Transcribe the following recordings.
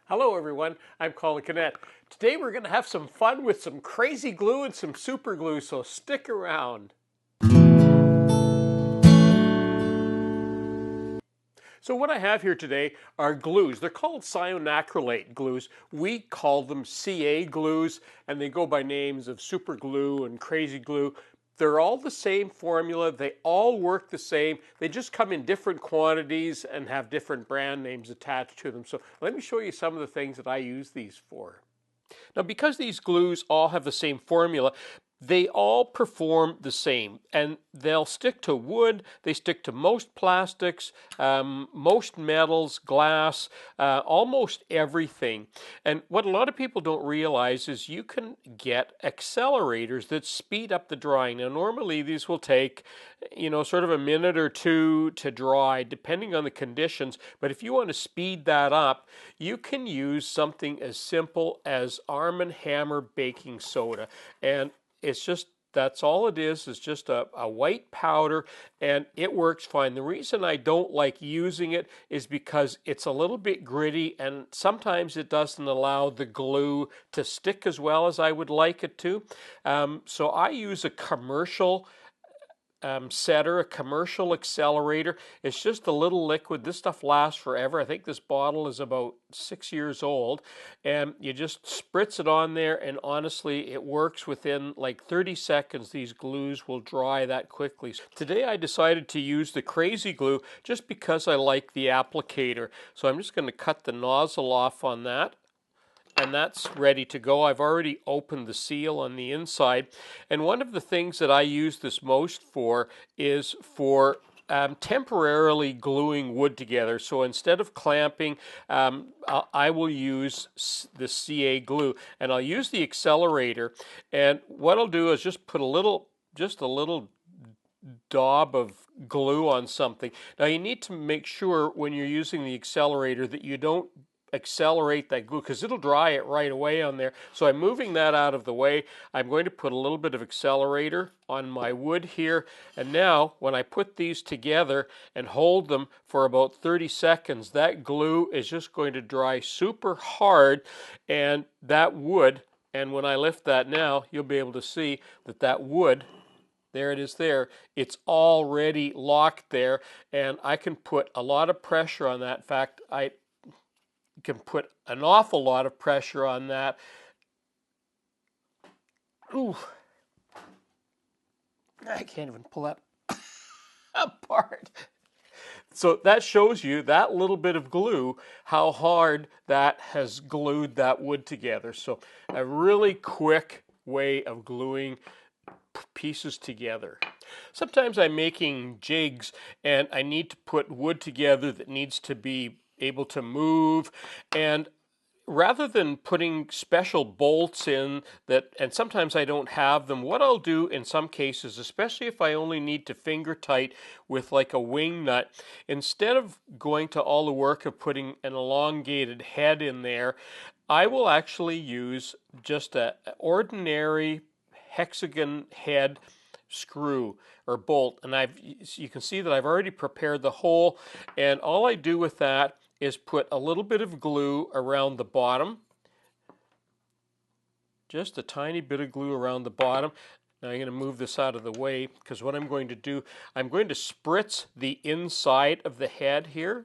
Hello everyone, I'm Colin Canet. Today we're going to have some fun with some crazy glue and some super glue, so stick around. So what I have here today are glues. They're called cyanocrylate glues. We call them CA glues, and they go by names of super glue and crazy glue. They're all the same formula. They all work the same. They just come in different quantities and have different brand names attached to them. So let me show you some of the things that I use these for. Now, because these glues all have the same formula, they all perform the same, and they'll stick to wood, they stick to most plastics, most metals, glass, almost everything. And what a lot of people don't realize is you can get accelerators that speed up the drying. Now, normally these will take, sort of a minute or two to dry, depending on the conditions. But if you want to speed that up, you can use something as simple as Arm & Hammer baking soda. And it's just, that's all it is just a white powder, and it works fine. The reason I don't like using it is because it's a little bit gritty, and sometimes it doesn't allow the glue to stick as well as I would like it to. So I use a commercial setter, a commercial accelerator. It's just a little liquid. This stuff lasts forever. I think this bottle is about 6 years old, and you just spritz it on there, and honestly it works within like 30 seconds. These glues will dry that quickly. Today I decided to use the Krazy glue just because I like the applicator. So I'm just going to cut the nozzle off on that, and that's ready to go. I've already opened the seal on the inside. And one of the things that I use this most for is for temporarily gluing wood together. So instead of clamping, I will use the CA glue, and I'll use the accelerator. And what I'll do is just put just a little daub of glue on something. Now you need to make sure when you're using the accelerator that you don't accelerate that glue, because it'll dry it right away on there. So I'm moving that out of the way. I'm going to put a little bit of accelerator on my wood here, and now when I put these together and hold them for about 30 seconds, that glue is just going to dry super hard, and that wood, and when I lift that now, you'll be able to see that that wood, there it is there. It's already locked there, and I can put a lot of pressure on that. In fact, I can put an awful lot of pressure on that. Ooh, I can't even pull that apart. So that shows you, that little bit of glue, how hard that has glued that wood together. So a really quick way of gluing pieces together. Sometimes I'm making jigs and I need to put wood together that needs to be able to move, and rather than putting special bolts in that, and sometimes I don't have them, what I'll do in some cases, especially if I only need to finger tight with like a wing nut, instead of going to all the work of putting an elongated head in there, I will actually use just an ordinary hexagon head screw or bolt, and you can see that I've already prepared the hole, and all I do with that is put a little bit of glue around the bottom, just a tiny bit of glue around the bottom. Now I'm going to move this out of the way, because what I'm going to do, I'm going to spritz the inside of the head here,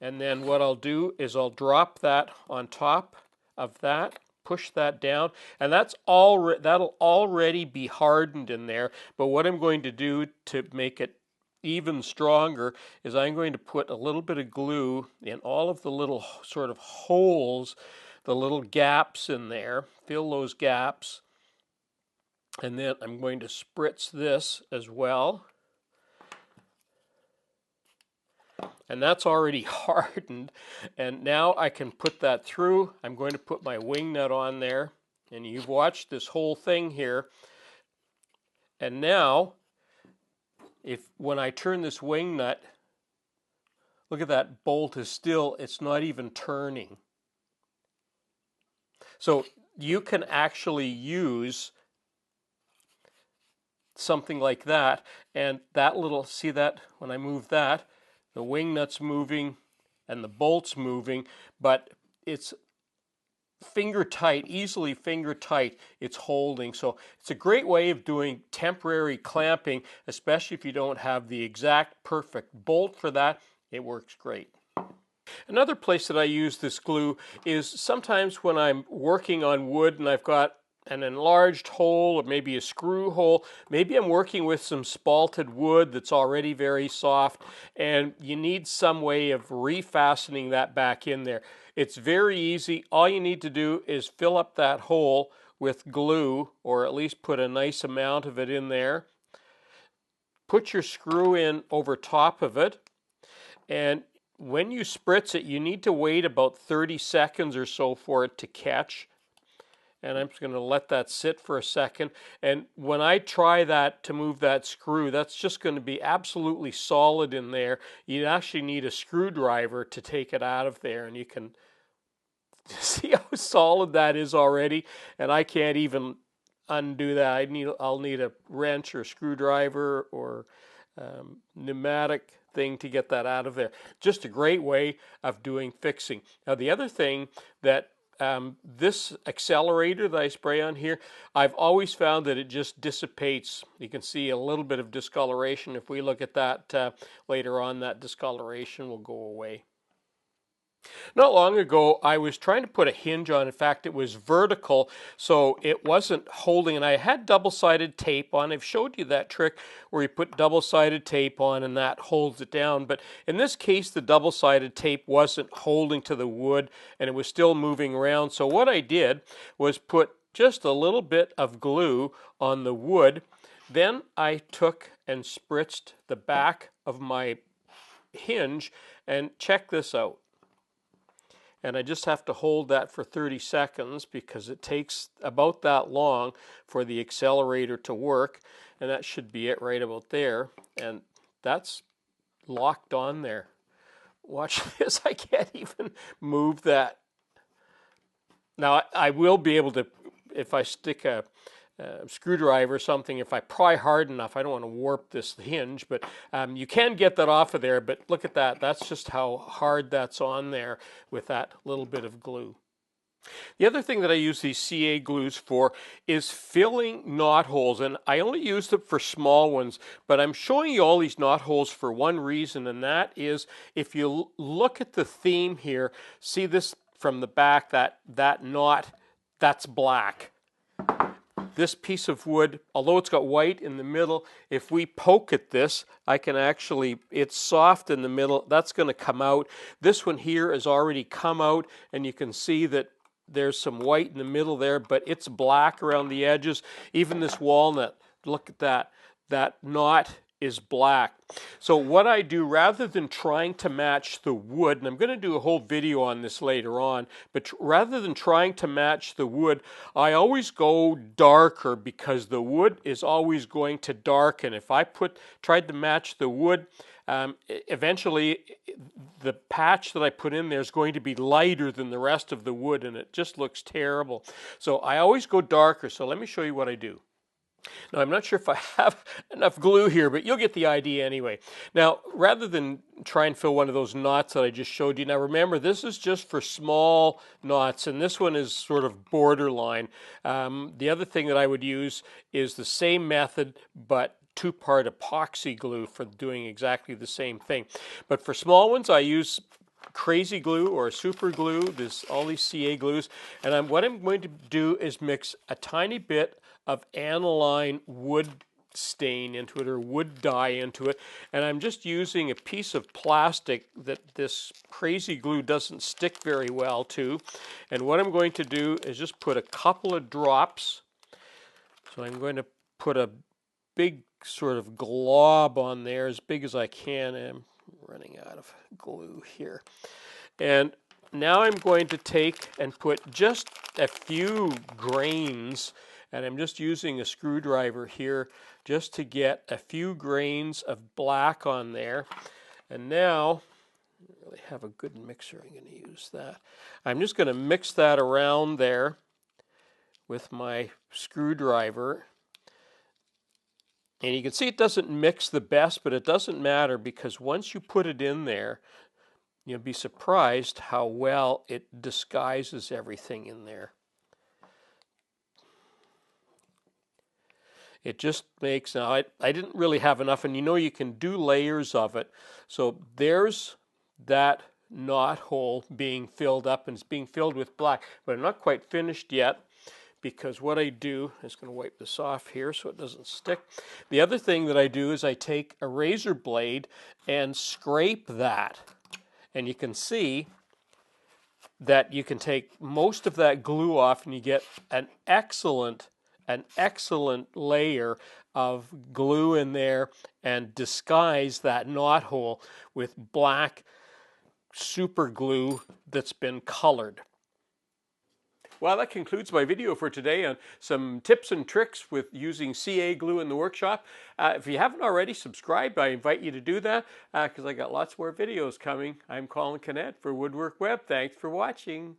and then what I'll do is I'll drop that on top of that, push that down, and that'll already be hardened in there. But what I'm going to do to make it even stronger is I'm going to put a little bit of glue in all of the little sort of holes, the little gaps in there, fill those gaps, and then I'm going to spritz this as well. And that's already hardened, and now I can put that through. I'm going to put my wing nut on there, and you've watched this whole thing here. And now, when I turn this wing nut, look at that bolt is still, it's not even turning. So you can actually use something like that, and that little, see that when I move that, the wing nut's moving, and the bolts moving, but it's finger tight, easily finger tight, it's holding. So it's a great way of doing temporary clamping, especially if you don't have the exact perfect bolt for that. It works great. Another place that I use this glue is sometimes when I'm working on wood and I've got an enlarged hole or maybe a screw hole. Maybe I'm working with some spalted wood that's already very soft and you need some way of refastening that back in there. It's very easy. All you need to do is fill up that hole with glue, or at least put a nice amount of it in there. Put your screw in over top of it, and when you spritz it, you need to wait about 30 seconds or so for it to catch. And I'm just going to let that sit for a second. And when I try that to move that screw, that's just going to be absolutely solid in there. You actually need a screwdriver to take it out of there, and you can see how solid that is already. And I can't even undo that. I'll need a wrench or screwdriver or pneumatic thing to get that out of there. Just a great way of doing fixing. Now the other thing that this accelerator that I spray on here, I've always found that it just dissipates. You can see a little bit of discoloration. If we look at that later on, that discoloration will go away. Not long ago, I was trying to put a hinge on. In fact, it was vertical, so it wasn't holding. And I had double-sided tape on. I've showed you that trick where you put double-sided tape on and that holds it down. But in this case, the double-sided tape wasn't holding to the wood and it was still moving around. So what I did was put just a little bit of glue on the wood. Then I took and spritzed the back of my hinge, and check this out. And I just have to hold that for 30 seconds because it takes about that long for the accelerator to work. And that should be it right about there. And that's locked on there. Watch this, I can't even move that. Now I will be able to, if I stick a screwdriver or something, if I pry hard enough. I don't want to warp this hinge, but you can get that off of there. But look at that. That's just how hard that's on there with that little bit of glue. The other thing that I use these CA glues for is filling knot holes, and I only use them for small ones, but I'm showing you all these knot holes for one reason, and that is if you look at the theme here, see this from the back, that knot, that's black. This piece of wood, although it's got white in the middle, if we poke at this, I can actually, it's soft in the middle, that's going to come out. This one here has already come out, and you can see that there's some white in the middle there, but it's black around the edges. Even this walnut, look at that. That knot is black. So what I do, rather than trying to match the wood, and I'm going to do a whole video on this later on, but rather than trying to match the wood, I always go darker because the wood is always going to darken. If I tried to match the wood, eventually the patch that I put in there is going to be lighter than the rest of the wood, and it just looks terrible. So I always go darker. So let me show you what I do. Now, I'm not sure if I have enough glue here, but you'll get the idea anyway. Now, rather than try and fill one of those knots that I just showed you, now remember, this is just for small knots, and this one is sort of borderline. The other thing that I would use is the same method, but two-part epoxy glue for doing exactly the same thing. But for small ones, I use Krazy glue or super glue, all these CA glues, and what I'm going to do is mix a tiny bit of aniline wood stain into it, or wood dye into it, and I'm just using a piece of plastic that this Krazy glue doesn't stick very well to, and what I'm going to do is just put a couple of drops. So I'm going to put a big sort of glob on there, as big as I can. I'm running out of glue here. And now I'm going to take and put just a few grains, and I'm just using a screwdriver here just to get a few grains of black on there. And now, I don't really have a good mixer, I'm going to use that. I'm just going to mix that around there with my screwdriver. And you can see it doesn't mix the best, but it doesn't matter because once you put it in there, You'll be surprised how well it disguises everything in there. It just makes, now I didn't really have enough, and you know you can do layers of it. So there's that knot hole being filled up, and it's being filled with black, but I'm not quite finished yet, because what I do, I'm just going to wipe this off here so it doesn't stick. The other thing that I do is I take a razor blade and scrape that, and you can see that you can take most of that glue off and you get an excellent layer of glue in there, and disguise that knot hole with black super glue that's been colored. Well, that concludes my video for today on some tips and tricks with using CA glue in the workshop. If you haven't already subscribed, I invite you to do that because I got lots more videos coming. I'm Colin Canet for Woodwork Web. Thanks for watching.